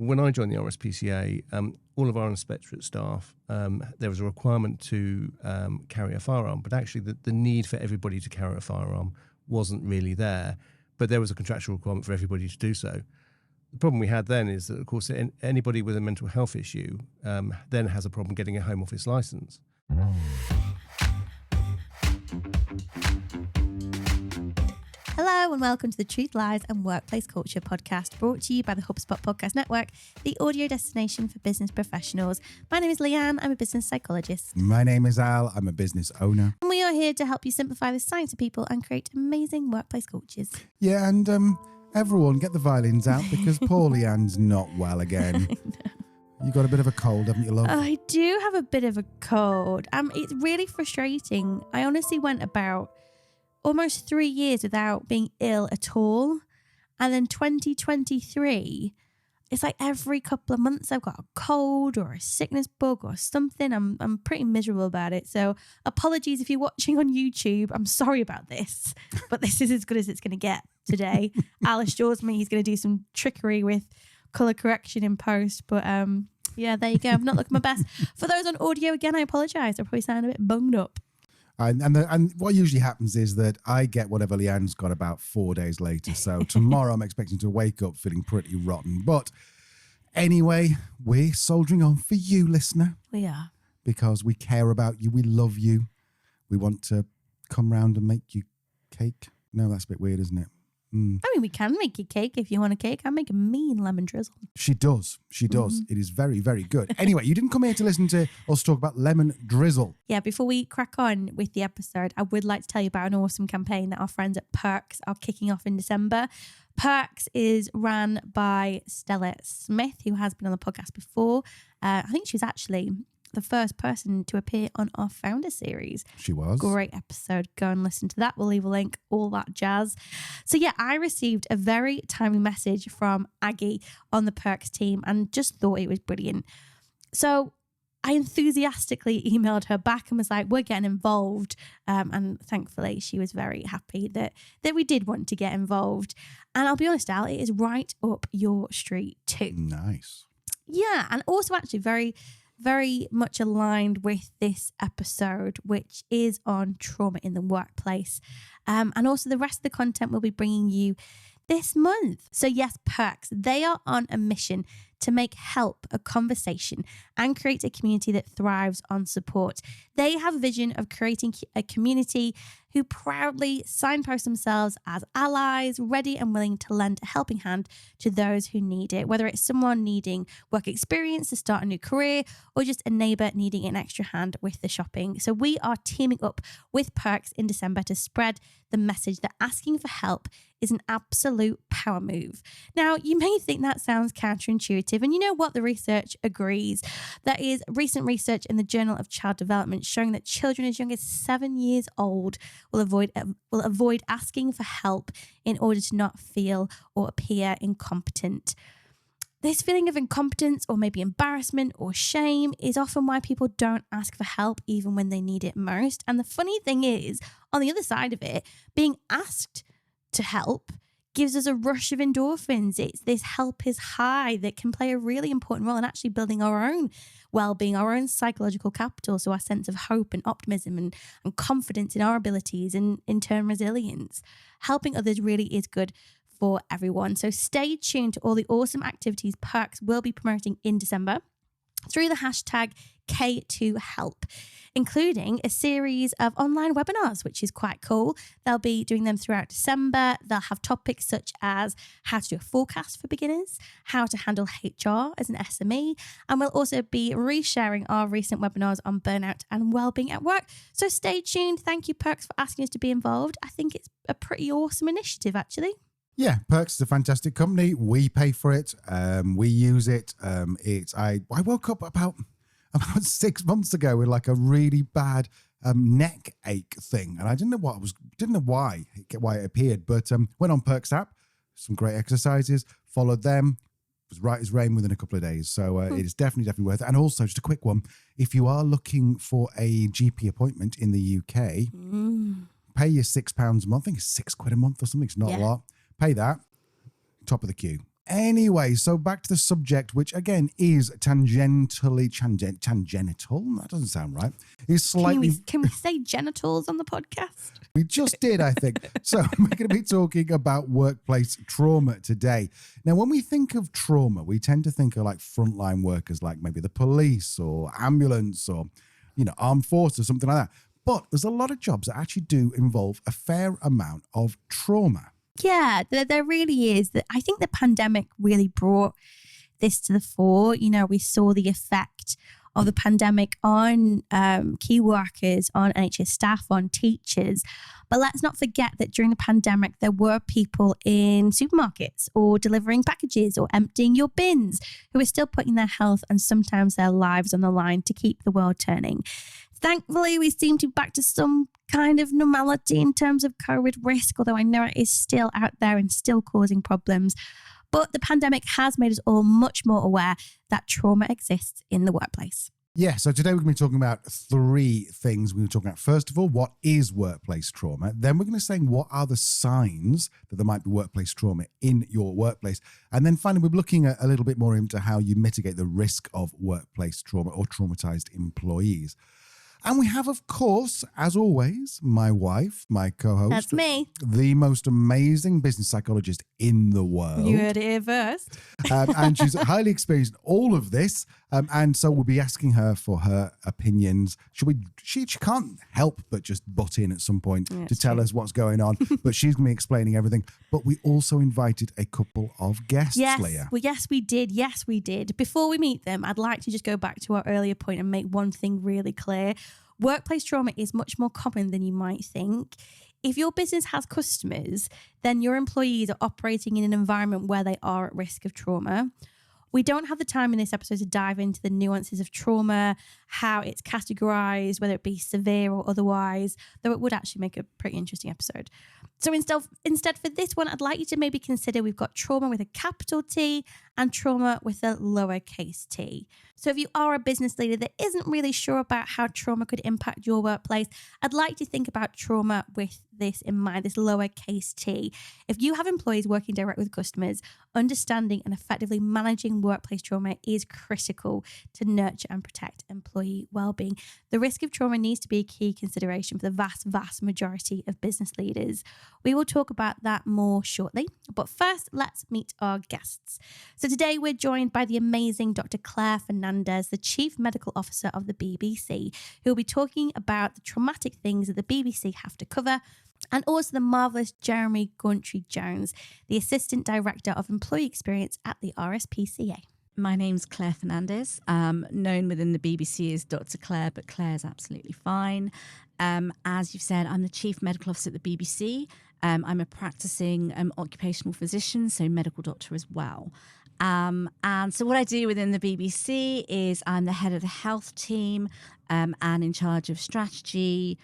When I joined the RSPCA, all of our inspectorate staff, there was a requirement to carry a firearm, but actually the need for everybody to carry a firearm wasn't really there, but there was a contractual requirement for everybody to do so. The problem we had then is that, of course, anybody with a mental health issue then has a problem getting a Home Office licence. Hello and welcome to the Truth, Lies and Workplace Culture podcast, brought to you by the HubSpot Podcast Network, the audio destination for business professionals. My name is Leanne, I'm a business psychologist. My name is Al, I'm a business owner. And we are here to help you simplify the science of people and create amazing workplace cultures. Yeah, and everyone get the violins out because poor Leanne's not well again. You got a bit of a cold, haven't you, love? I do have a bit of a cold. It's really frustrating. I honestly went about almost 3 years without being ill at all. And then 2023, it's like every couple of months I've got a cold or a sickness bug or something. I'm pretty miserable about it. So apologies if you're watching on YouTube. I'm sorry about this, but this is as good as it's going to get today. Al assures me he's going to do some trickery with colour correction in post. But yeah, there you go. I'm not looking my best. For those on audio, again, I apologise. I probably sound a bit bunged up. And what usually happens is that I get whatever Leanne's got about 4 days later. So tomorrow I'm expecting to wake up feeling pretty rotten. But anyway, we're soldiering on for you, listener. We are. Because we care about you. We love you. We want to come round and make you cake. No, that's a bit weird, isn't it? I mean, we can make you cake if you want a cake. I make a mean lemon drizzle. She does. She does. It is very, very good. Anyway, you didn't come here to listen to us talk about lemon drizzle. Yeah, before we crack on with the episode, I would like to tell you about an awesome campaign that our friends at Perks are kicking off in December. Perks is ran by Stella Smith, who has been on the podcast before. I think she was actually the first person to appear on our Founder series. She was. Great episode. Go and listen to that. We'll leave a link, all that jazz. So yeah, I received a very timely message from Aggie on the Perks team and just thought it was brilliant. So I enthusiastically emailed her back and was like, we're getting involved. And thankfully she was very happy that we did want to get involved. And I'll be honest, Al, it is right up your street too. Nice. Yeah. And also actually very much aligned with this episode, which is on trauma in the workplace. And also the rest of the content we'll be bringing you this month. So yes, Perks, they are on a mission to make help a conversation and create a community that thrives on support. They have a vision of creating a community who proudly signpost themselves as allies, ready and willing to lend a helping hand to those who need it, whether it's someone needing work experience to start a new career or just a neighbour needing an extra hand with the shopping. So we are teaming up with Perks in December to spread the message that asking for help is an absolute power move. Now, you may think that sounds counterintuitive, and you know what? The research agrees. There is recent research in the Journal of Child Development showing that children as young as 7 years old will avoid asking for help in order to not feel or appear incompetent. This feeling of incompetence or maybe embarrassment or shame is often why people don't ask for help even when they need it most. And the funny thing is, on the other side of it, being asked to help gives us a rush of endorphins. It's this help is high that can play a really important role in actually building our own well-being, our own psychological capital, so our sense of hope and optimism and confidence in our abilities and in turn resilience. Helping others really is good for everyone. So stay tuned to all the awesome activities Perks will be promoting in December through the hashtag K2Help, including a series of online webinars, which is quite cool. They'll be doing them throughout December. They'll have topics such as how to do a forecast for beginners, how to handle HR as an SME, and we'll also be resharing our recent webinars on burnout and wellbeing at work. So stay tuned. Thank you, Perks, for asking us to be involved. I think it's a pretty awesome initiative, actually. Yeah, Perks is a fantastic company. We pay for it. We use it. I woke up about 6 months ago with like a really bad neck ache thing, and I didn't know why it appeared. But went on Perks app, some great exercises, followed them. It was right as rain within a couple of days. So it is definitely worth it. And also, just a quick one: if you are looking for a GP appointment in the UK, pay your £6 a month. I think it's £6 a month or something. It's not a lot. Pay that. Top of the queue. Anyway, so back to the subject, which again is tangential. That doesn't sound right. Is slightly. Can we say genitals on the podcast? We just did, I think. So we're going to be talking about workplace trauma today. Now, when we think of trauma, we tend to think of like frontline workers, like maybe the police or ambulance or, armed forces or something like that. But there's a lot of jobs that actually do involve a fair amount of trauma. Yeah, there really is. I think the pandemic really brought this to the fore. We saw the effect of the pandemic on key workers, on NHS staff, on teachers. But let's not forget that during the pandemic, there were people in supermarkets or delivering packages or emptying your bins who were still putting their health and sometimes their lives on the line to keep the world turning. Thankfully, we seem to be back to some kind of normality in terms of COVID risk, although I know it is still out there and still causing problems. But the pandemic has made us all much more aware that trauma exists in the workplace. Yeah, so today we're going to be talking about three things. We're going to be talking about, first of all, what is workplace trauma? Then we're going to say what are the signs that there might be workplace trauma in your workplace? And then finally, we're looking at a little bit more into how you mitigate the risk of workplace trauma or traumatized employees. And we have, of course, as always, my wife, my co-host. That's me. The most amazing business psychologist in the world. You heard it here first. And she's highly experienced in all of this. And so we'll be asking her for her opinions. She can't help but just butt in at some point to tell us what's going on. But she's going to be explaining everything. But we also invited a couple of guests, Leah. Well, yes, we did. Yes, we did. Before we meet them, I'd like to just go back to our earlier point and make one thing really clear. Workplace trauma is much more common than you might think. If your business has customers, then your employees are operating in an environment where they are at risk of trauma. We don't have the time in this episode to dive into the nuances of trauma, how it's categorized, whether it be severe or otherwise, though it would actually make a pretty interesting episode. So instead for this one, I'd like you to maybe consider we've got trauma with a capital T and trauma with a lowercase t. So if you are a business leader that isn't really sure about how trauma could impact your workplace, I'd like to think about trauma with this in mind, this lowercase t. If you have employees working direct with customers, understanding and effectively managing workplace trauma is critical to nurture and protect employee well-being. The risk of trauma needs to be a key consideration for the vast, vast majority of business leaders. We will talk about that more shortly, but first, let's meet our guests. So today we're joined by the amazing Dr. Claire Fernandez, the Chief Medical Officer of the BBC, who will be talking about the traumatic things that the BBC have to cover, and also the marvellous Jeremy Gauntry-Jones, the Assistant Director of Employee Experience at the RSPCA. My name's Claire Fernandez, known within the BBC as Dr. Claire, but Claire's absolutely fine. As you've said, I'm the Chief Medical Officer at the BBC. I'm a practicing occupational physician, so medical doctor as well. And so what I do within the BBC is I'm the head of the health team and in charge of strategy,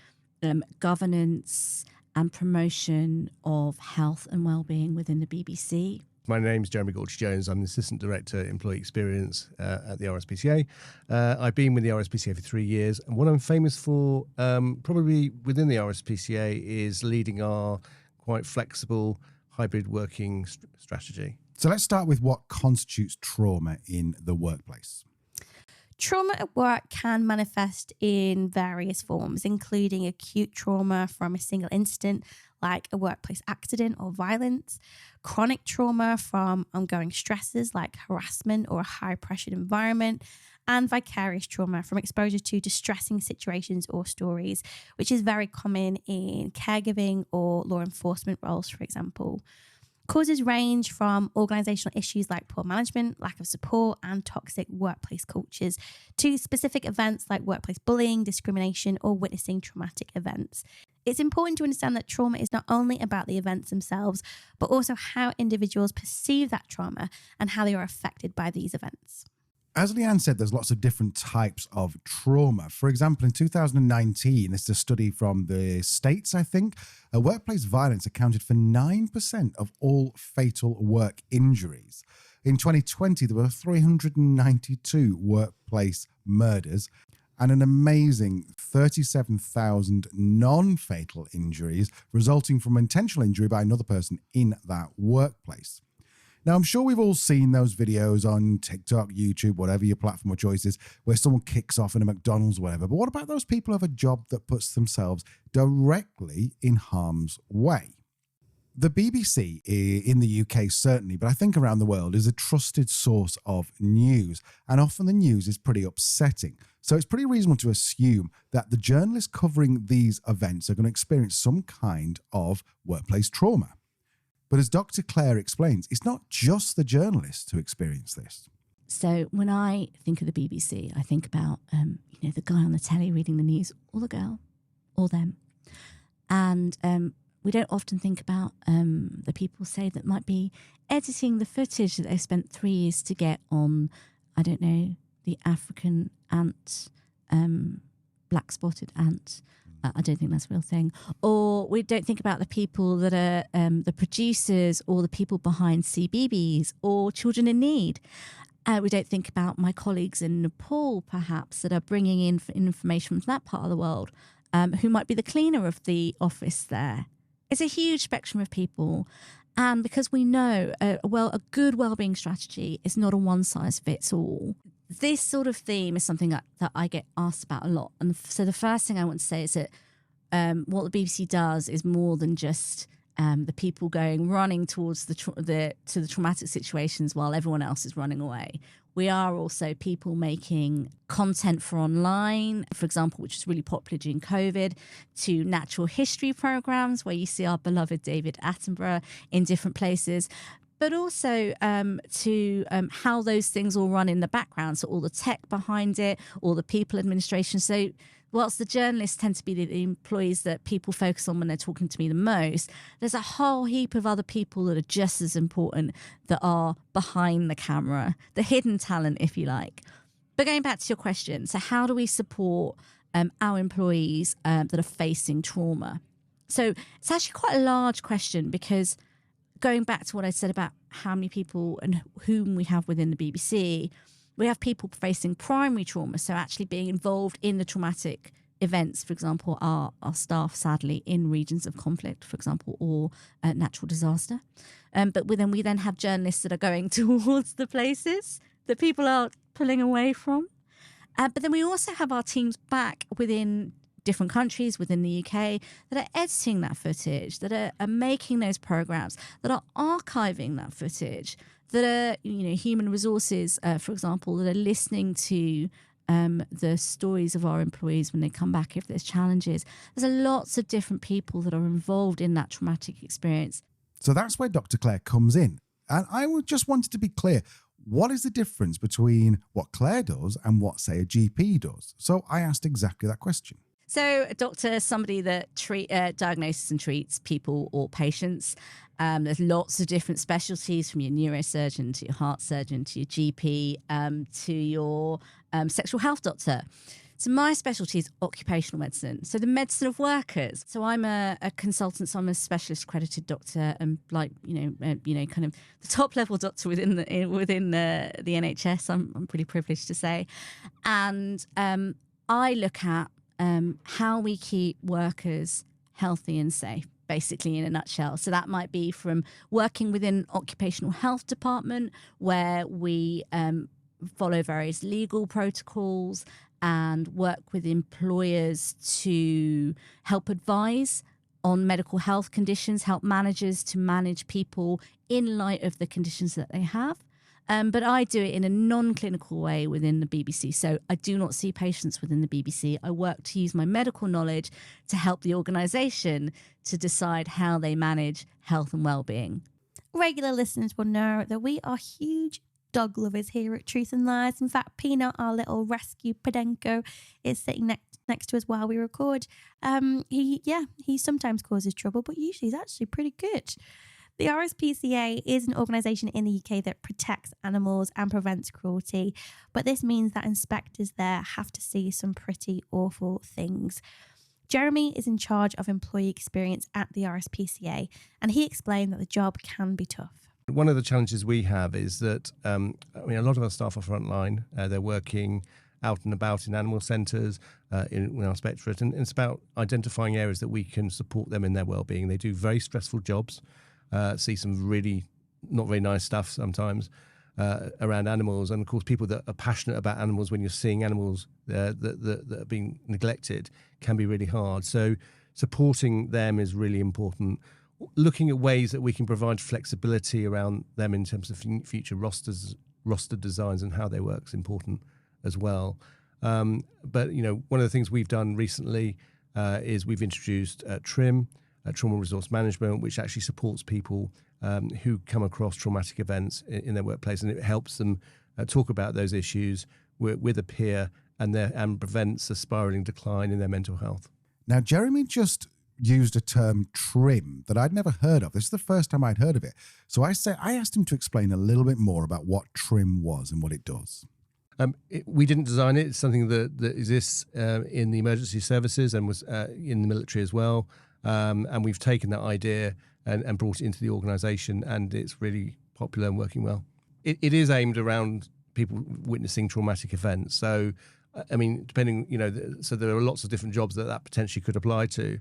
governance and promotion of health and wellbeing within the BBC. My name's Jeremy Gauntry-Jones. I'm the Assistant Director, Employee Experience at the RSPCA. I've been with the RSPCA for 3 years. And what I'm famous for, probably within the RSPCA, is leading our quite flexible hybrid working strategy. So let's start with what constitutes trauma in the workplace. Trauma at work can manifest in various forms, including acute trauma from a single incident, like a workplace accident or violence, chronic trauma from ongoing stressors like harassment or a high-pressured environment, and vicarious trauma from exposure to distressing situations or stories, which is very common in caregiving or law enforcement roles, for example. Causes range from organisational issues like poor management, lack of support, and toxic workplace cultures to specific events like workplace bullying, discrimination, or witnessing traumatic events. It's important to understand that trauma is not only about the events themselves, but also how individuals perceive that trauma and how they are affected by these events. As Leanne said, there's lots of different types of trauma. For example, in 2019, this is a study from the States, I think, workplace violence accounted for 9% of all fatal work injuries. In 2020, there were 392 workplace murders and an amazing 37,000 non-fatal injuries resulting from intentional injury by another person in that workplace. Now, I'm sure we've all seen those videos on TikTok, YouTube, whatever your platform of choice is, where someone kicks off in a McDonald's or whatever. But what about those people who have a job that puts themselves directly in harm's way? The BBC in the UK certainly, but I think around the world, is a trusted source of news. And often the news is pretty upsetting. So it's pretty reasonable to assume that the journalists covering these events are going to experience some kind of workplace trauma. But as Dr. Claire explains, it's not just the journalists who experience this. So when I think of the BBC, I think about, the guy on the telly reading the news, or the girl, or them. And we don't often think about the people, say, that might be editing the footage that they spent 3 years to get on, I don't know, the African ant, black spotted ant. I don't think that's a real thing. Or we don't think about the people that are the producers or the people behind CBeebies or Children in Need. We don't think about my colleagues in Nepal, perhaps, that are bringing in information from that part of the world, who might be the cleaner of the office there. It's a huge spectrum of people. And because we know a good wellbeing strategy is not a one-size-fits-all, this sort of theme is something that I get asked about a lot. And so the first thing I want to say is that what the BBC does is more than just the people running towards to the traumatic situations while everyone else is running away. We are also people making content for online, for example, which was really popular during COVID, to natural history programs where you see our beloved David Attenborough in different places, but also to how those things all run in the background. So all the tech behind it, all the people administration. So whilst the journalists tend to be the employees that people focus on when they're talking to me the most, there's a whole heap of other people that are just as important that are behind the camera, the hidden talent, if you like. But going back to your question, so how do we support our employees that are facing trauma? So it's actually quite a large question, because going back to what I said about how many people and whom we have within the BBC, we have people facing primary trauma, so actually being involved in the traumatic events, for example, our staff, sadly, in regions of conflict, for example, or natural disaster. But we then have journalists that are going towards the places that people are pulling away from. But then we also have our teams back within different countries within the UK that are editing that footage, that are making those programs, that are archiving that footage, that are, human resources, for example, that are listening to the stories of our employees when they come back if there's challenges. There's lots of different people that are involved in that traumatic experience. So that's where Dr. Claire comes in. And I just wanted to be clear. What is the difference between what Claire does and what, say, a GP does? So I asked exactly that question. So a doctor is somebody that diagnoses and treats people or patients. There's lots of different specialties, from your neurosurgeon to your heart surgeon to your GP to your sexual health doctor. So my specialty is occupational medicine, so the medicine of workers. So I'm a consultant, so I'm a specialist accredited doctor, and kind of the top level doctor within the NHS. I'm pretty privileged to say, and I look at how we keep workers healthy and safe, basically, in a nutshell. So that might be from working within an occupational health department, where we follow various legal protocols and work with employers to help advise on medical health conditions, help managers to manage people in light of the conditions that they have. But I do it in a non-clinical way within the BBC. So I do not see patients within the BBC. I work to use my medical knowledge to help the organisation to decide how they manage health and well-being. Regular listeners will know that we are huge dog lovers here at Truth and Lies. In fact, Peanut, our little rescue Podenco, is sitting next to us while we record. He sometimes causes trouble, but usually he's actually pretty good. The RSPCA is an organisation in the UK that protects animals and prevents cruelty, but this means that inspectors there have to see some pretty awful things. Jeremy is in charge of employee experience at the RSPCA, and he explained that the job can be tough. One of the challenges we have is that a lot of our staff are frontline. They're working out and about in animal centres, in our inspectorate, and it's about identifying areas that we can support them in their well-being. They do very stressful jobs, see some really not very nice stuff sometimes around animals. And of course, people that are passionate about animals, when you're seeing animals that are being neglected, can be really hard. So supporting them is really important. Looking at ways that we can provide flexibility around them in terms of future roster designs and how they work is important as well. But one of the things we've done recently is we've introduced TRIM, trauma resource management, which actually supports people who come across traumatic events in their workplace, and it helps them talk about those issues with a peer and prevents a spiraling decline in their mental health. Now, Jeremy just used a term TRIM that I'd never heard of. This is the first time I'd heard of it. So I asked him to explain a little bit more about what TRIM was and what it does. We didn't design it. It's something that exists in the emergency services and was in the military as well. And we've taken that idea and brought it into the organisation, and it's really popular and working well. It is aimed around people witnessing traumatic events. So, I mean, depending, so there are lots of different jobs that potentially could apply to.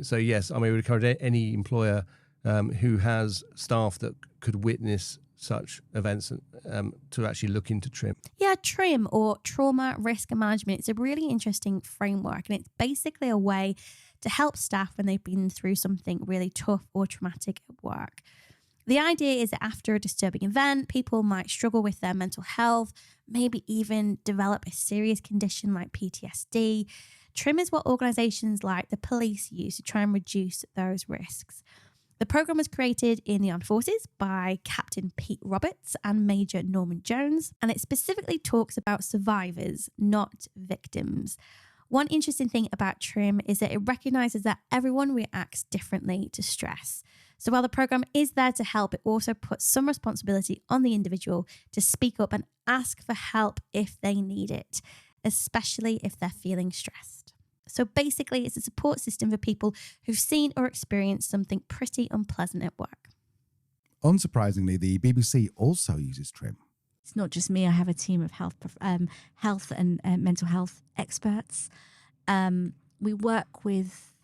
So yes, I mean, we would encourage any employer who has staff that could witness such events to actually look into TRIM. Yeah, TRIM, or trauma risk management, it's a really interesting framework, and it's basically a way to help staff when they've been through something really tough or traumatic at work. The idea is that after a disturbing event, people might struggle with their mental health, maybe even develop a serious condition like PTSD. TRIM is what organisations like the police use to try and reduce those risks. The programme was created in the Armed Forces by Captain Pete Roberts and Major Norman Jones, and it specifically talks about survivors, not victims. One interesting thing about TRIM is that it recognises that everyone reacts differently to stress. So while the programme is there to help, it also puts some responsibility on the individual to speak up and ask for help if they need it, especially if they're feeling stressed. So basically, it's a support system for people who've seen or experienced something pretty unpleasant at work. Unsurprisingly, the BBC also uses TRIM. It's not just me. I have a team of health and mental health experts. We work with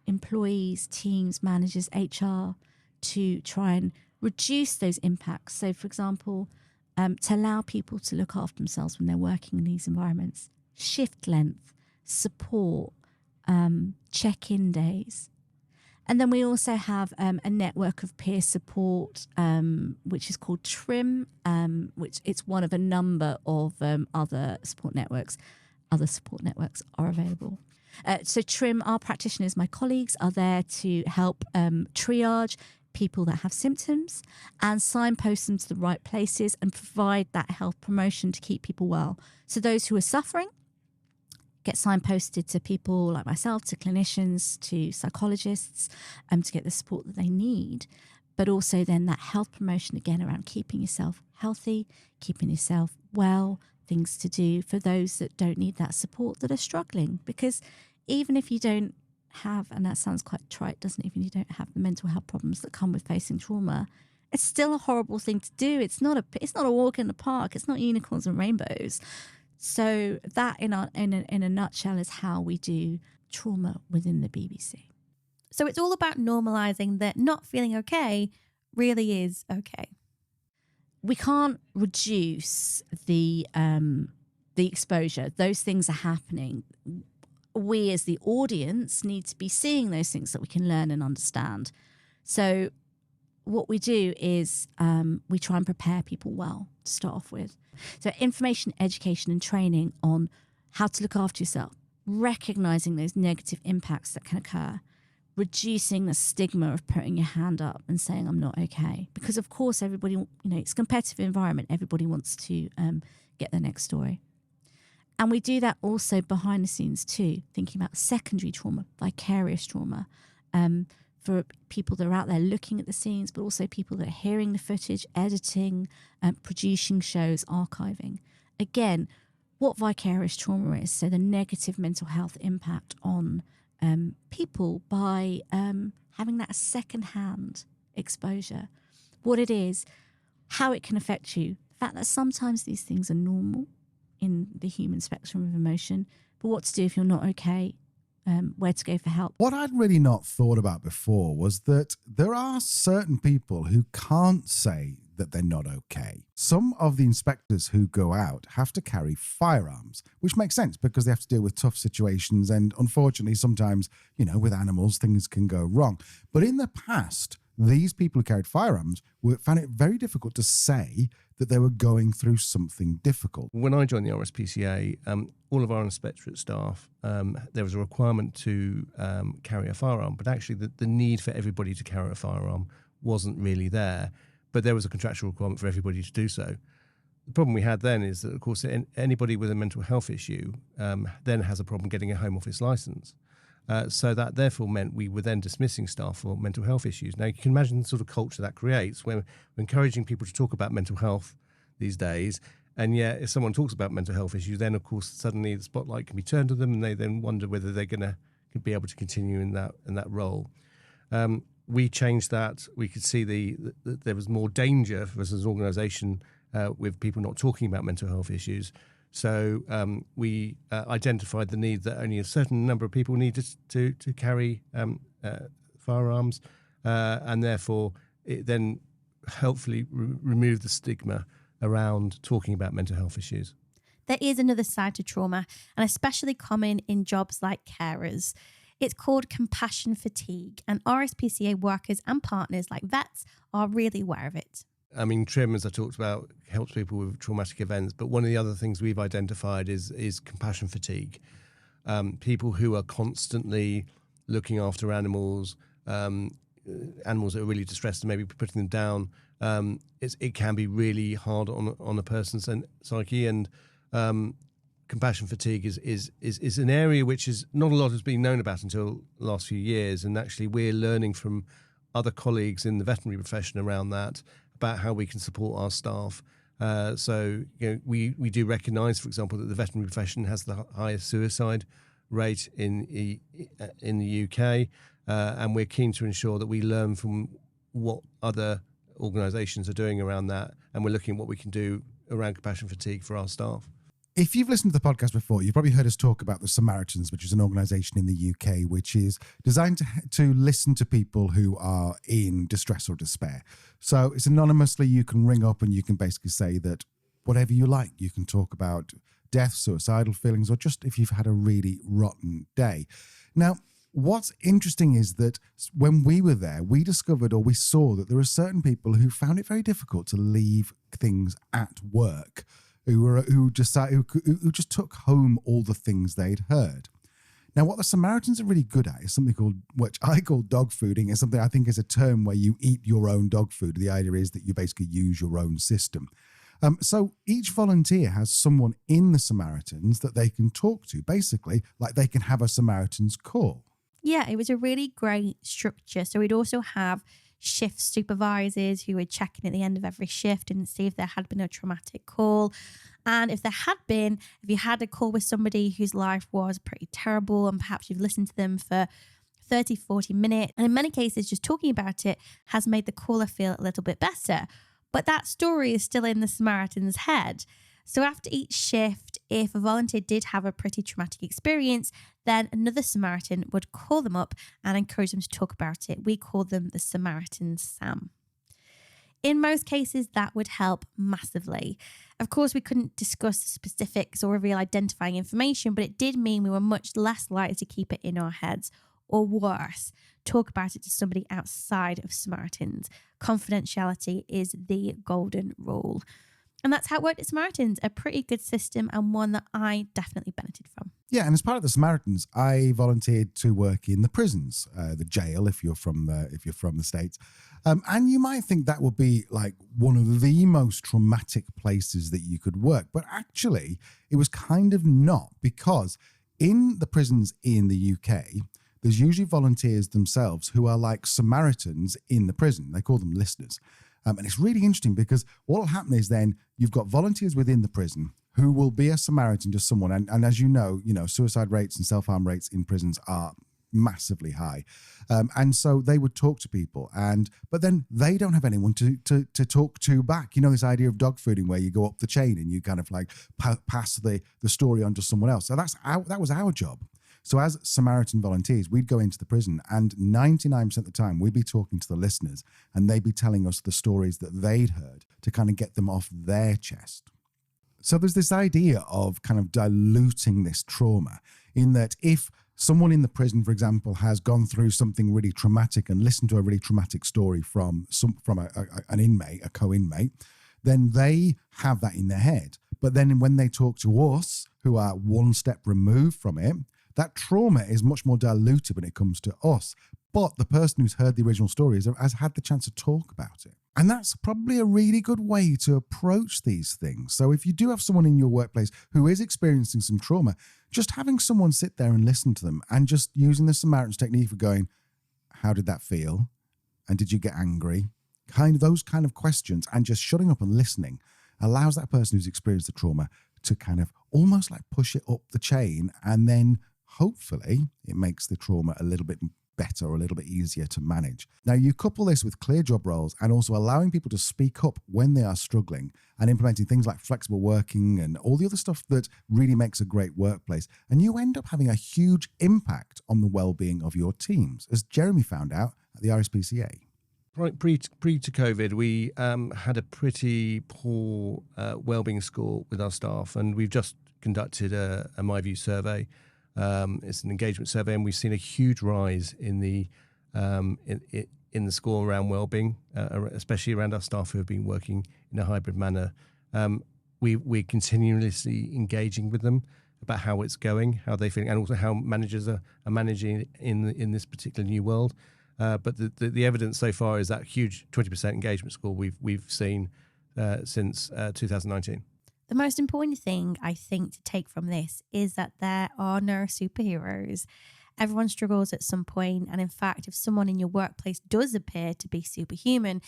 employees, teams, managers, HR to try and reduce those impacts. So, for example, to allow people to look after themselves when they're working in these environments, shift length, support, check-in days. And then we also have a network of peer support, which is called TRIM, which it's one of a number of other support networks. Other support networks are available. So TRIM, our practitioners, my colleagues, are there to help triage people that have symptoms and signpost them to the right places and provide that health promotion to keep people well. So those who are suffering get signposted to people like myself, to clinicians, to psychologists, to get the support that they need. But also then that health promotion again around keeping yourself healthy, keeping yourself well, things to do for those that don't need that support, that are struggling. Because even if you don't have, and that sounds quite trite, doesn't it? Even if you don't have the mental health problems that come with facing trauma, it's still a horrible thing to do. It's not a walk in the park. It's not unicorns and rainbows. So that in a nutshell is how we do trauma within the BBC. So it's all about normalising that not feeling okay really is okay. We can't reduce the exposure. Those things are happening. We as the audience need to be seeing those things that we can learn and understand. So what we do is we try and prepare people well to start off with. So information, education and training on how to look after yourself, recognising those negative impacts that can occur, reducing the stigma of putting your hand up and saying, I'm not okay. Because of course, everybody, it's a competitive environment. Everybody wants to get their next story. And we do that also behind the scenes too, thinking about secondary trauma, vicarious trauma, for people that are out there looking at the scenes, but also people that are hearing the footage, editing, producing shows, archiving. Again, what vicarious trauma is, so the negative mental health impact on people by having that second-hand exposure, what it is, how it can affect you, the fact that sometimes these things are normal in the human spectrum of emotion, but what to do if you're not okay, where to go for help. What I'd really not thought about before was that there are certain people who can't say that they're not okay. Some of the inspectors who go out have to carry firearms, which makes sense because they have to deal with tough situations. And unfortunately, sometimes, with animals, things can go wrong. But in the past, these people who carried firearms found it very difficult to say that they were going through something difficult. When I joined the RSPCA, all of our inspectorate staff, there was a requirement to carry a firearm, but actually the need for everybody to carry a firearm wasn't really there. But there was a contractual requirement for everybody to do so. The problem we had then is that, of course, anybody with a mental health issue then has a problem getting a Home Office licence. So that therefore meant we were then dismissing staff for mental health issues. Now, you can imagine the sort of culture that creates when we're encouraging people to talk about mental health these days. And yet, if someone talks about mental health issues, then, of course, suddenly the spotlight can be turned to them and they then wonder whether they're going to be able to continue in that role. We changed that. We could see that there was more danger for us as an organisation with people not talking about mental health issues. So we identified the need that only a certain number of people needed to carry firearms, and therefore it then helpfully removed the stigma around talking about mental health issues. There is another side to trauma, and especially common in jobs like carers. It's called compassion fatigue, and RSPCA workers and partners like vets are really aware of it. I mean, TRIM, as I talked about, helps people with traumatic events, but one of the other things we've identified is compassion fatigue. People who are constantly looking after animals, animals that are really distressed and maybe putting them down, it can be really hard on a person's psyche, and compassion fatigue is an area which is not a lot has been known about until the last few years, and actually we're learning from other colleagues in the veterinary profession around that, about how we can support our staff. So we do recognise, for example, that the veterinary profession has the highest suicide rate in the UK, and we're keen to ensure that we learn from what other organisations are doing around that, and we're looking at what we can do around compassion fatigue for our staff. If you've listened to the podcast before, you've probably heard us talk about the Samaritans, which is an organisation in the UK which is designed to listen to people who are in distress or despair. So it's anonymously, you can ring up and you can basically say that whatever you like, you can talk about death, suicidal feelings, or just if you've had a really rotten day. Now, what's interesting is that when we were there, we discovered, or we saw, that there are certain people who found it very difficult to leave things at work, who just took home all the things they'd heard. Now, what the Samaritans are really good at is something called, which I call dog fooding, is something I think is a term where you eat your own dog food. The idea is that you basically use your own system. So each volunteer has someone in the Samaritans that they can talk to, basically, like they can have a Samaritan's call. Yeah, it was a really great structure. So we'd also have shift supervisors who would check in at the end of every shift and see if there had been a traumatic call. And if there had been, if you had a call with somebody whose life was pretty terrible and perhaps you've listened to them for 30, 40 minutes, and in many cases just talking about it has made the caller feel a little bit better. But that story is still in the Samaritan's head. So after each shift, if a volunteer did have a pretty traumatic experience, then another Samaritan would call them up and encourage them to talk about it. We call them the Samaritan Sam. In most cases, that would help massively. Of course, we couldn't discuss the specifics or reveal identifying information, but it did mean we were much less likely to keep it in our heads, or worse, talk about it to somebody outside of Samaritans. Confidentiality is the golden rule. And that's how it worked at Samaritans, a pretty good system and one that I definitely benefited from. Yeah, and as part of the Samaritans, I volunteered to work in the prisons, the jail, if you're from the States. And you might think that would be like one of the most traumatic places that you could work. But actually, it was kind of not, because in the prisons in the UK, there's usually volunteers themselves who are like Samaritans in the prison. They call them listeners. And it's really interesting because what will happen is then you've got volunteers within the prison who will be a Samaritan to someone. And as you know, suicide rates and self-harm rates in prisons are massively high. And so they would talk to people, but then they don't have anyone to talk to back. This idea of dog fooding where you go up the chain and you kind of like pass the story on to someone else. So that was our job. So as Samaritan volunteers, we'd go into the prison, and 99% of the time we'd be talking to the listeners and they'd be telling us the stories that they'd heard to kind of get them off their chest. So there's this idea of kind of diluting this trauma, in that if someone in the prison, for example, has gone through something really traumatic and listened to a really traumatic story from an inmate, a co-inmate, then they have that in their head. But then when they talk to us, who are one step removed from it, that trauma is much more diluted when it comes to us. But the person who's heard the original story has had the chance to talk about it. And that's probably a really good way to approach these things. So if you do have someone in your workplace who is experiencing some trauma, just having someone sit there and listen to them, and just using the Samaritan's technique of going, how did that feel? And did you get angry? Those kind of questions, and just shutting up and listening allows that person who's experienced the trauma to kind of almost like push it up the chain. And then hopefully it makes the trauma a little bit better or a little bit easier to manage. Now, you couple this with clear job roles and also allowing people to speak up when they are struggling, and implementing things like flexible working and all the other stuff that really makes a great workplace. And you end up having a huge impact on the well-being of your teams, as Jeremy found out at the RSPCA. Pre to COVID, we had a pretty poor wellbeing score with our staff, and we've just conducted a My View survey. It's an engagement survey, and we've seen a huge rise in the score around wellbeing, especially around our staff who have been working in a hybrid manner. We're continuously engaging with them about how it's going, how they feel, and also how managers are managing in this particular new world. But the evidence so far is that huge 20% engagement score we've seen since 2019. The most important thing I think to take from this is that there are no superheroes. Everyone struggles at some point, and in fact, if someone in your workplace does appear to be superhuman,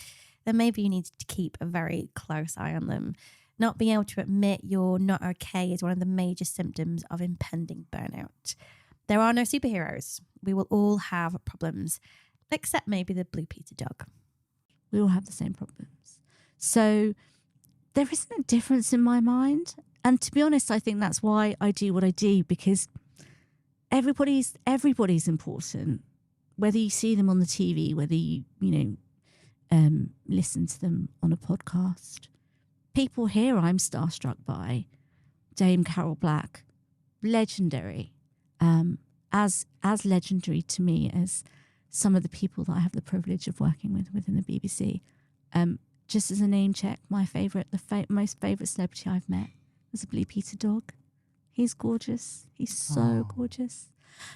then maybe you need to keep a very close eye on them. Not being able to admit you're not okay is one of the major symptoms of impending burnout. There are no superheroes. We will all have problems, except maybe the Blue Peter dog. We all have the same problems. So there isn't a difference in my mind. And to be honest, I think that's why I do what I do, because everybody's important. Whether you see them on the TV, whether you listen to them on a podcast. People here I'm starstruck by. Dame Carol Black, legendary. As legendary to me as some of the people that I have the privilege of working with within the BBC. Just as a name check, my favourite, most favourite celebrity I've met was a Blue Peter dog. He's gorgeous. He's so gorgeous.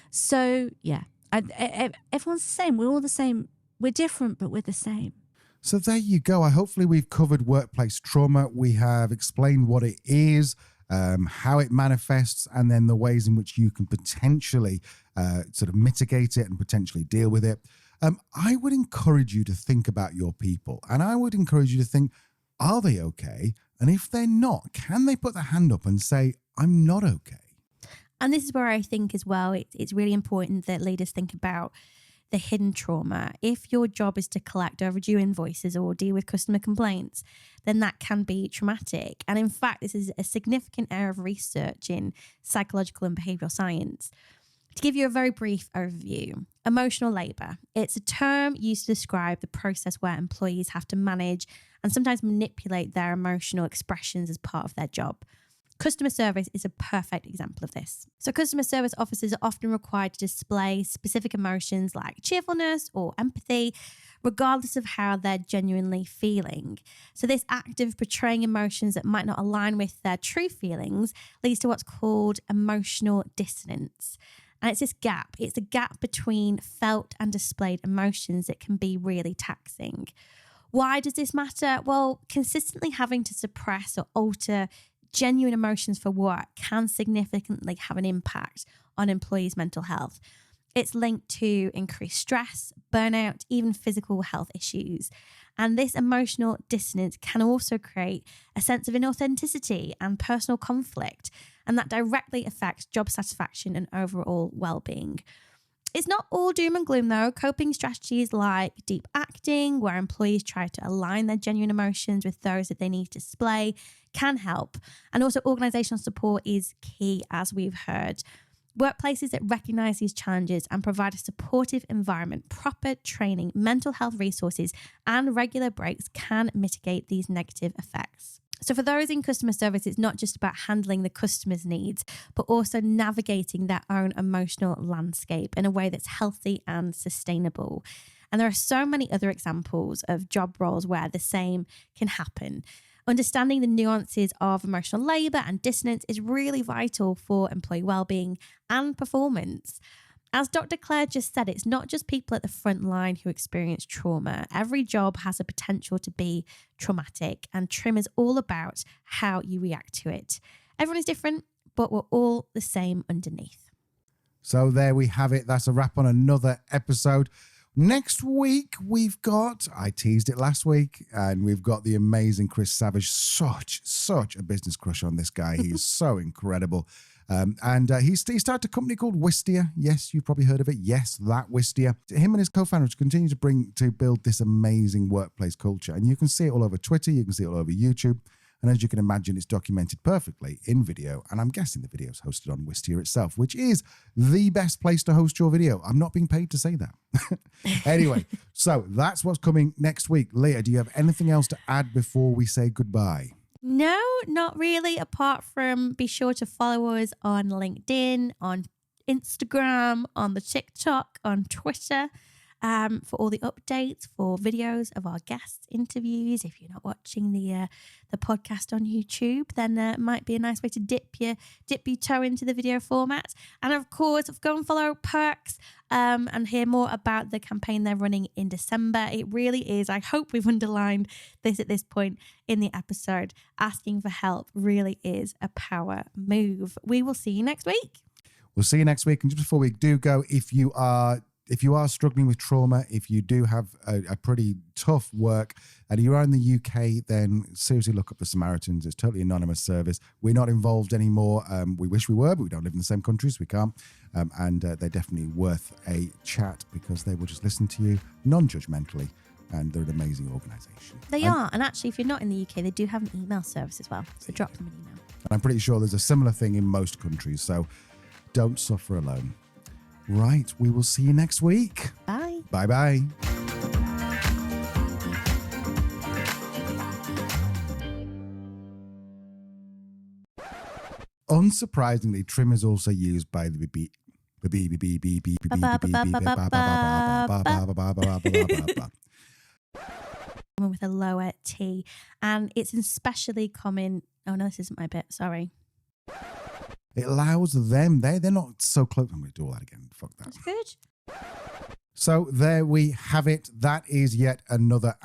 So, yeah, everyone's the same. We're all the same. We're different, but we're the same. So there you go. Hopefully we've covered workplace trauma. We have explained what it is, how it manifests, and then the ways in which you can potentially sort of mitigate it and potentially deal with it. I would encourage you to think about your people, and I would encourage you to think, are they okay? And if they're not, can they put their hand up and say, I'm not okay? And this is where I think as well, it's really important that leaders think about the hidden trauma. If your job is to collect overdue invoices or deal with customer complaints, then that can be traumatic. And in fact, this is a significant area of research in psychological and behavioural science. To give you a very brief overview, emotional labour. It's a term used to describe the process where employees have to manage and sometimes manipulate their emotional expressions as part of their job. Customer service is a perfect example of this. So customer service officers are often required to display specific emotions like cheerfulness or empathy, regardless of how they're genuinely feeling. So this act of portraying emotions that might not align with their true feelings leads to what's called emotional dissonance. And it's this gap. It's a gap between felt and displayed emotions that can be really taxing. Why does this matter? Well, consistently having to suppress or alter genuine emotions for work can significantly have an impact on employees' mental health. It's linked to increased stress, burnout, even physical health issues. And this emotional dissonance can also create a sense of inauthenticity and personal conflict, and that directly affects job satisfaction and overall well-being. It's not all doom and gloom though. Coping strategies like deep acting, where employees try to align their genuine emotions with those that they need to display, can help. And also organizational support is key, as we've heard. Workplaces that recognise these challenges and provide a supportive environment, proper training, mental health resources, and regular breaks can mitigate these negative effects. So for those in customer service, it's not just about handling the customer's needs, but also navigating their own emotional landscape in a way that's healthy and sustainable. And there are so many other examples of job roles where the same can happen. Understanding the nuances of emotional labour and dissonance is really vital for employee wellbeing and performance. As Dr. Claire just said, it's not just people at the front line who experience trauma. Every job has a potential to be traumatic, and TRIM is all about how you react to it. Everyone is different, but we're all the same underneath. So there we have it. That's a wrap on another episode. Next week, we've got, I teased it last week, and we've got the amazing Chris Savage. Such a business crush on this guy. He is so incredible. He started a company called Wistia. Yes, you've probably heard of it. Yes, that Wistia. Him and his co-founders continue to build this amazing workplace culture. And you can see it all over Twitter. You can see it all over YouTube. And as you can imagine, it's documented perfectly in video. And I'm guessing the video is hosted on Wistia itself, which is the best place to host your video. I'm not being paid to say that. Anyway, so that's what's coming next week. Leah, do you have anything else to add before we say goodbye? No, not really, apart from be sure to follow us on LinkedIn, on Instagram, on the TikTok, on Twitter, for all the updates, for videos of our guests, interviews. If you're not watching the podcast on YouTube, then it might be a nice way to dip your toe into the video format. And of course, go and follow Perks and hear more about the campaign they're running in December. It really is. I hope we've underlined this at this point in the episode. Asking for help really is a power move. We will see you next week. We'll see you next week. And just before we do go, if you are struggling with trauma, if you do have a pretty tough work and you are in the UK, then seriously look up the Samaritans. It's a totally anonymous service. We're not involved anymore. We wish we were, but we don't live in the same country, so we can't. They're definitely worth a chat because they will just listen to you non-judgmentally. And they're an amazing organisation. They are. And actually, if you're not in the UK, they do have an email service as well. So drop them an email. And I'm pretty sure there's a similar thing in most countries. So don't suffer alone. Right, we will see you next week. Bye. Bye-bye. Unsurprisingly, TRIM is also used by the with a lower T, and it's especially common. Oh no, this isn't my bit. Sorry. It allows them, they're not so close. I'm going to do all that again. Fuck that. That's good. So there we have it. That is yet another